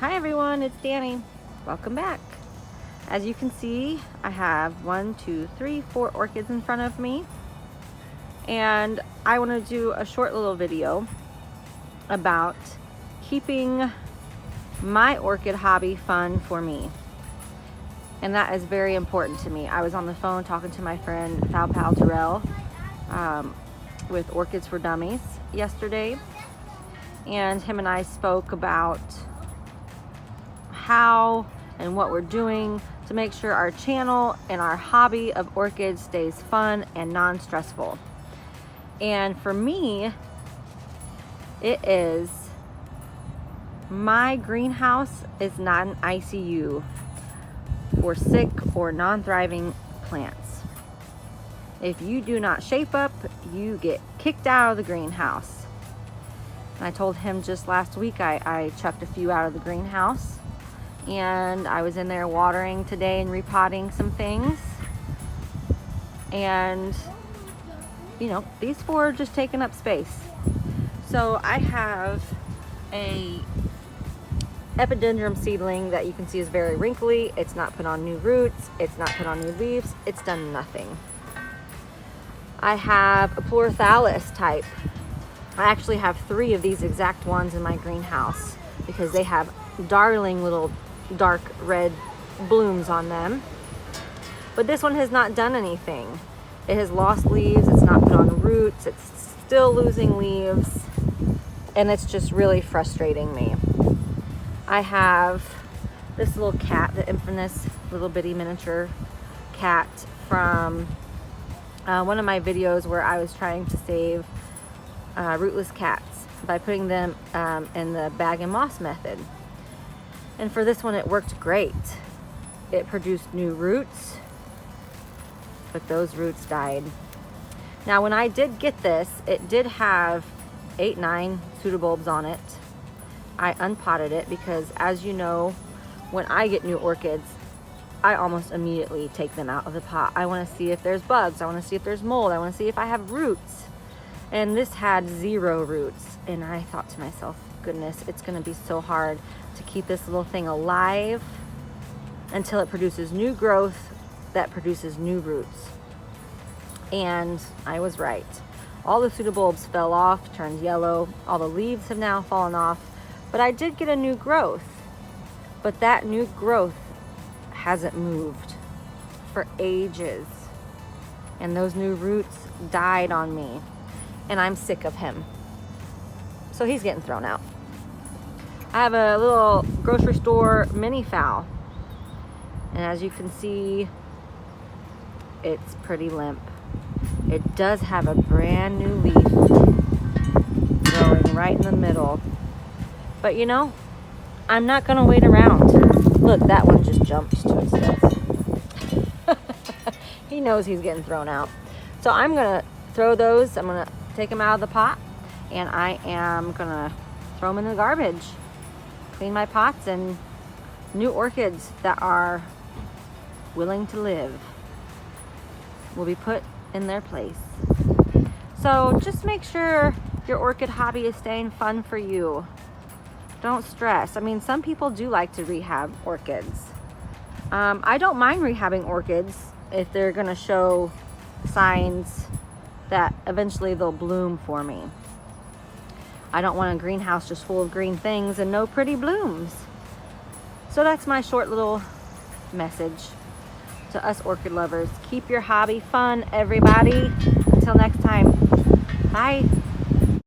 Hi everyone, it's Danny. Welcome back. As you can see, I have 1, 2, 3, 4 orchids in front of me. And I want to do a short little video about keeping my orchid hobby fun for me. And that is very important to me. I was on the phone talking to my friend Pal Terrell with Orchids for Dummies yesterday. And him and I spoke about how and what we're doing to make sure our channel and our hobby of orchids stays fun and non-stressful. And for me, it is, my greenhouse is not an ICU for sick or non-thriving plants. If you do not shape up, you get kicked out of the greenhouse. And I told him just last week I chucked a few out of the greenhouse, and I was in there watering today and repotting some things. And you know, these 4 are just taking up space. So I have a epidendrum seedling that you can see is very wrinkly. It's not put on new roots, it's not put on new leaves, it's done nothing. I have a pleurophthalus type. I actually have 3 of these exact ones in my greenhouse because they have darling little dark red blooms on them. But this one has not done anything. It has lost leaves, it's not put on roots, it's still losing leaves, and it's just really frustrating me. I have this little cat, the infamous little bitty miniature cat from one of my videos where I was trying to save rootless cats by putting them in the bag and moss method. And for this one, it worked great. It produced new roots, but those roots died. Now, when I did get this, it did have 8, 9 pseudobulbs on it. I unpotted it because, as you know, when I get new orchids, I almost immediately take them out of the pot. I want to see if there's bugs. I want to see if there's mold. I want to see if I have roots. And this had 0 roots. And I thought to myself, goodness, it's going to be so hard to keep this little thing alive until it produces new growth that produces new roots. And I was right. All the pseudobulbs fell off, turned yellow. All the leaves have now fallen off. But I did get a new growth. But that new growth hasn't moved for ages. And those new roots died on me. And I'm sick of him. So he's getting thrown out. I have a little grocery store mini fowl. And as you can see, it's pretty limp. It does have a brand new leaf growing right in the middle. But you know, I'm not gonna wait around. Look, that one just jumped to its death. He knows he's getting thrown out. So I'm gonna throw those, I'm gonna take them out of the pot, and I am gonna throw them in the garbage. Clean my pots, and new orchids that are willing to live will be put in their place. So just make sure your orchid hobby is staying fun for you. Don't stress. I mean, some people do like to rehab orchids. I don't mind rehabbing orchids if they're gonna show signs that eventually they'll bloom for me. I don't want a greenhouse just full of green things and no pretty blooms. So that's my short little message to us orchid lovers. Keep your hobby fun, everybody. Until next time, bye.